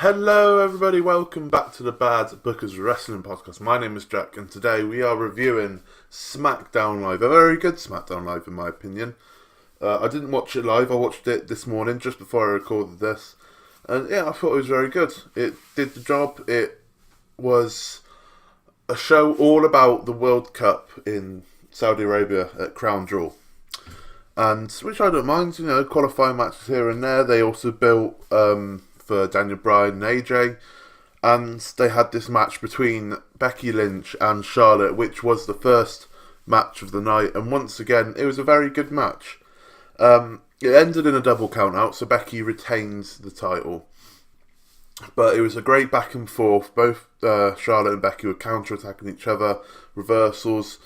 Hello everybody, welcome back to the Bad Bookers Wrestling Podcast. My name is Jack and today we are reviewing SmackDown Live. A very good SmackDown Live in my opinion. I didn't watch it live, I watched it this morning just before I recorded this. And yeah, I thought it was very good. It did the job. It was a show all about the World Cup in Saudi Arabia at Crown Jewel. And which I don't mind, qualifying matches here and there. They also built for Daniel Bryan and AJ, and they had this match between Becky Lynch and Charlotte, which was the first match of the night, and once again it was a very good match. It ended in a double count out, so Becky retains the title, but it was a great back and forth. Both Charlotte and Becky were counter-attacking each other, reversals,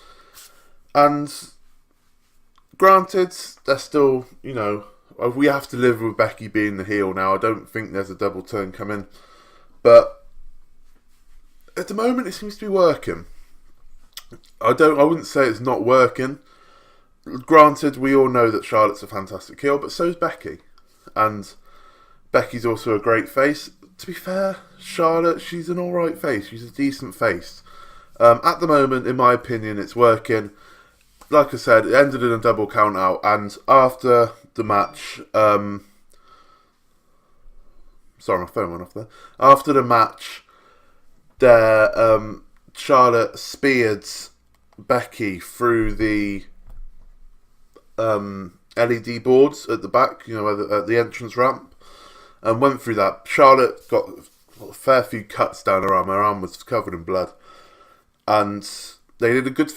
and granted, they're still, we have to live with Becky being the heel now. I don't think there's a double turn coming. But at the moment, it seems to be working. I wouldn't say it's not working. Granted, we all know that Charlotte's a fantastic heel, but so is Becky. And Becky's also a great face. To be fair, Charlotte, she's an alright face. She's a decent face. At the moment, in my opinion, it's working. Like I said, it ended in a double count out, and after the match, sorry, my phone went off there. After the match, Charlotte speared Becky through the LED boards at the back, at the entrance ramp, and went through that. Charlotte got a fair few cuts down her arm. Her arm was covered in blood, and they did a good.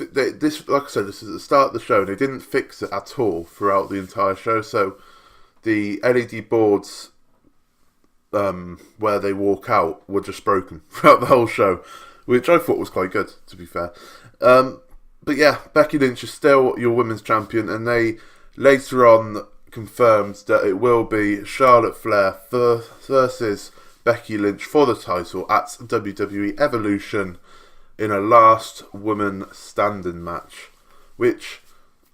Like I said, this is the start of the show. They didn't fix it at all throughout the entire show. So the LED boards, where they walk out, were just broken throughout the whole show, which I thought was quite good, to be fair. But yeah, Becky Lynch is still your women's champion, and they later on confirmed that it will be Charlotte Flair versus Becky Lynch for the title at WWE Evolution, in a last woman standing match, which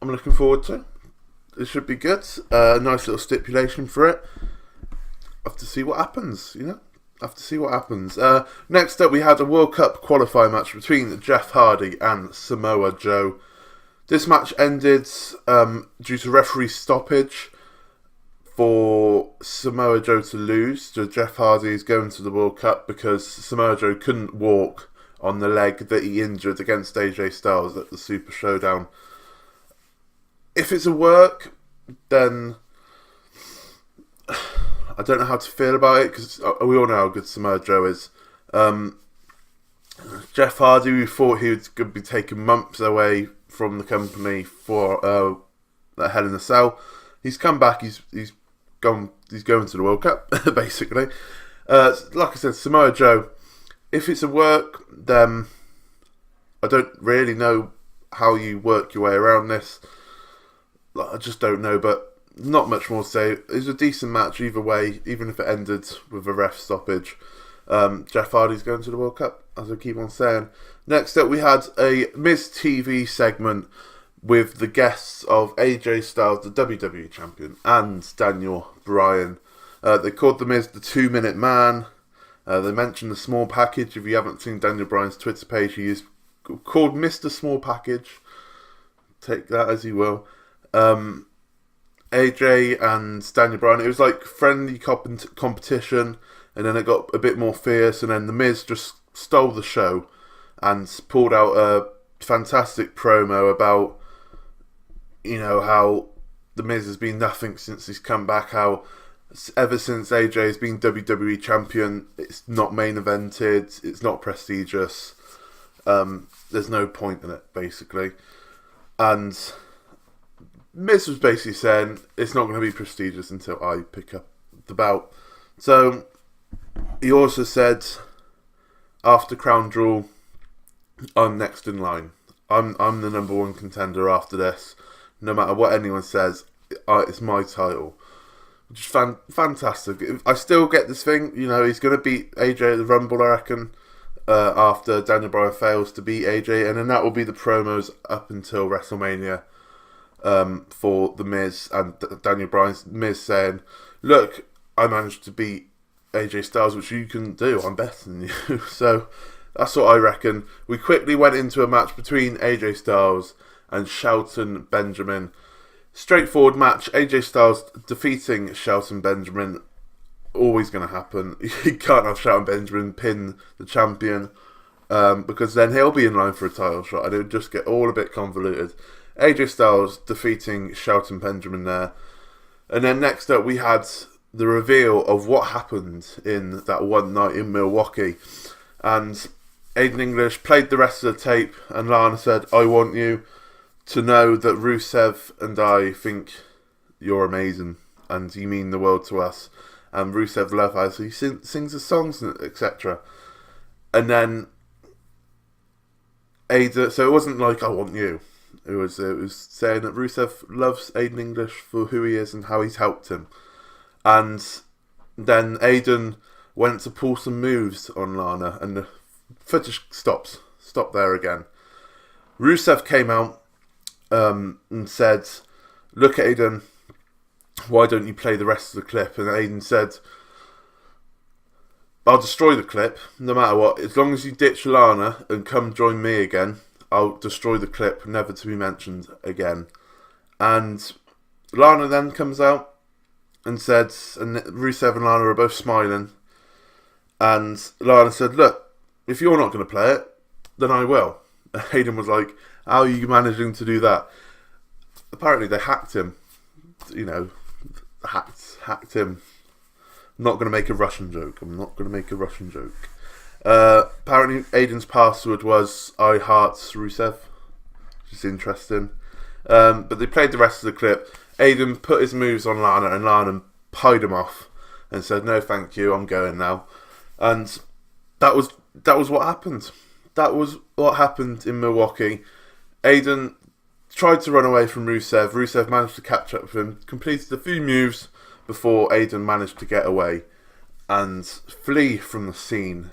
I'm looking forward to. It should be good. A nice little stipulation for it. Have to see what happens, Have to see what happens. Next up, we had a World Cup qualifying match between Jeff Hardy and Samoa Joe. This match ended due to referee stoppage for Samoa Joe to lose. So Jeff Hardy is going to the World Cup because Samoa Joe couldn't walk on the leg that he injured against AJ Styles at the Super Showdown. If it's a work, then I don't know how to feel about it, because we all know how good Samoa Joe is. Jeff Hardy, we thought he was going to be taken months away from the company for a Hell in a Cell. He's come back. He's going to the World Cup basically. Like I said, Samoa Joe, if it's a work, then I don't really know how you work your way around this. I just don't know, but not much more to say. It was a decent match either way, even if it ended with a ref stoppage. Jeff Hardy's going to the World Cup, as I keep on saying. Next up, we had a Miz TV segment with the guests of AJ Styles, the WWE Champion, and Daniel Bryan. They called the Miz the 2-minute man. They mentioned the small package. If you haven't seen Daniel Bryan's Twitter page, he is called Mr. Small Package. Take that as you will. AJ and Daniel Bryan, it was like friendly competition, and then it got a bit more fierce, and then The Miz just stole the show and pulled out a fantastic promo about, how The Miz has been nothing since he's come back, how ever since AJ has been WWE Champion, it's not main evented, it's not prestigious, there's no point in it, basically. And Miz was basically saying, it's not going to be prestigious until I pick up the belt. So, he also said, after Crown Jewel, I'm next in line. I'm the number one contender after this. No matter what anyone says, it's my title. Which is fantastic. I still get this thing, he's going to beat AJ at the Rumble, I reckon, after Daniel Bryan fails to beat AJ, and then that will be the promos up until WrestleMania for The Miz and Daniel Bryan's Miz saying, look, I managed to beat AJ Styles, which you can do. I'm better than you. So that's what I reckon. We quickly went into a match between AJ Styles and Shelton Benjamin. Straightforward match. AJ Styles defeating Shelton Benjamin. Always going to happen. You can't have Shelton Benjamin pin the champion, because then he'll be in line for a title shot and it would just get all a bit convoluted. AJ Styles defeating Shelton Benjamin there. And then next up we had the reveal of what happened in that one night in Milwaukee. And Aiden English played the rest of the tape and Lana said, "I want you to know that Rusev and I think you're amazing and you mean the world to us." And Rusev loves us. He sings the songs, etc. And then Aiden, so it wasn't like "I want you." It was saying that Rusev loves Aiden English for who he is and how he's helped him. And then Aiden went to pull some moves on Lana, and the footage stopped there again. Rusev came out and said, "Look, Aiden, why don't you play the rest of the clip?" And Aiden said, "I'll destroy the clip, no matter what. As long as you ditch Lana and come join me again, I'll destroy the clip, never to be mentioned again." And Lana then comes out and said, and Rusev and Lana are both smiling. And Lana said, "Look, if you're not going to play it, then I will." And Aiden was like, "How are you managing to do that?" Apparently they hacked him. You know, hacked him. I'm not going to make a Russian joke. Apparently Aiden's password was "I heart Rusev," which is interesting. But they played the rest of the clip. Aiden put his moves on Lana and Lana pied him off and said, "No thank you, I'm going now." And that was what happened. That was what happened in Milwaukee. Aiden tried to run away from Rusev. Rusev managed to catch up with him, completed a few moves before Aiden managed to get away and flee from the scene.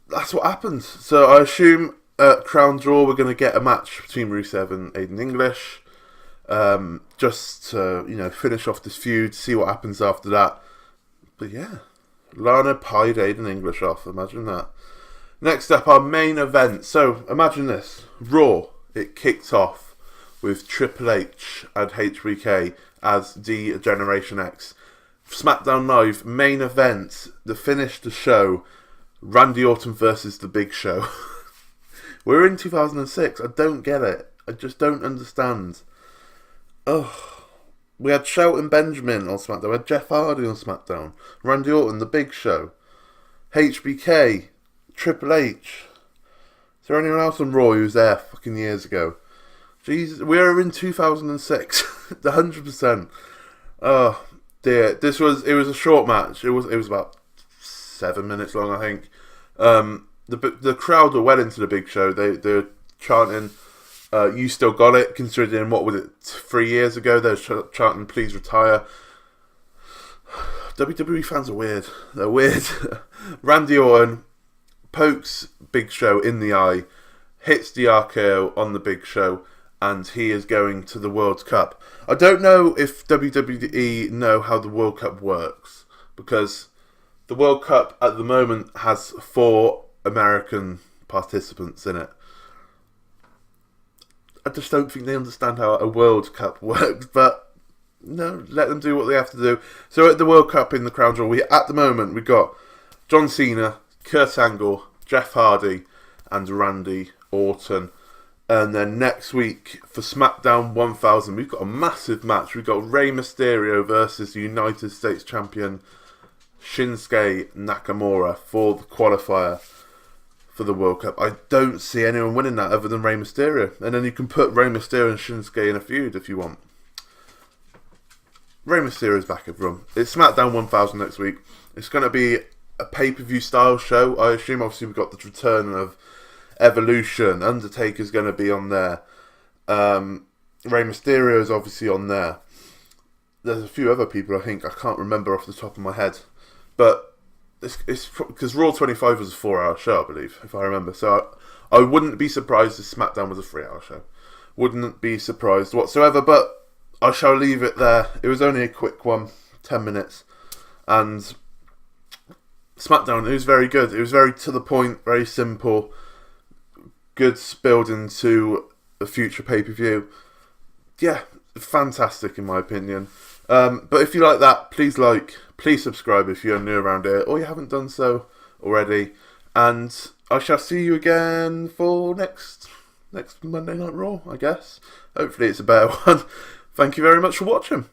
That's what happened. So I assume at Crown Draw we're going to get a match between Rusev and Aiden English, just to finish off this feud, see what happens after that. But yeah, Lana pied Aiden English off. Imagine that. Next up, our main event. So imagine this: Raw. It kicked off with Triple H and HBK as the Generation X. SmackDown Live main event, to finish the show, Randy Orton versus The Big Show. We're in 2006. I don't get it. I just don't understand. We had Shelton Benjamin on SmackDown. We had Jeff Hardy on SmackDown. Randy Orton, The Big Show. HBK. Triple H. Is there anyone else on Raw who was there fucking years ago? Jesus, we're in 2006. 100%. Oh dear. It was a short match. It was about 7 minutes long, I think. The crowd were well into The Big Show. They're chanting, "You still got it," considering, what was it, 3 years ago, they were chanting "Please retire." WWE fans are weird. They're weird. Randy Orton pokes Big Show in the eye, hits the RKO on the Big Show, and he is going to the World Cup. I don't know if WWE know how the World Cup works, because the World Cup at the moment has 4 American participants in it. I just don't think they understand how a World Cup works, but no, let them do what they have to do. So at the World Cup in the Crown Jewel, at the moment we got John Cena, Kurt Angle, Jeff Hardy, and Randy Orton. And then next week for SmackDown 1000, we've got a massive match. We've got Rey Mysterio versus the United States Champion Shinsuke Nakamura for the qualifier for the World Cup. I don't see anyone winning that other than Rey Mysterio. And then you can put Rey Mysterio and Shinsuke in a feud if you want. Rey Mysterio's back, everyone. It's SmackDown 1000 next week. It's going to be a pay-per-view style show. I assume obviously we've got the return of Evolution. Undertaker's going to be on there. Rey Mysterio is obviously on there. There's a few other people I can't remember off the top of my head. But it's because Raw 25 was a 4-hour show, I believe, if I remember. So I wouldn't be surprised if SmackDown was a 3-hour show. Wouldn't be surprised whatsoever, but I shall leave it there. It was only a quick one, 10 minutes. And SmackDown, it was very good. It was very to the point, very simple, good build into a future pay-per-view. Yeah, fantastic in my opinion. But if you like that, please subscribe if you're new around here, or you haven't done so already. And I shall see you again for next Monday Night Raw, I guess. Hopefully it's a better one. Thank you very much for watching.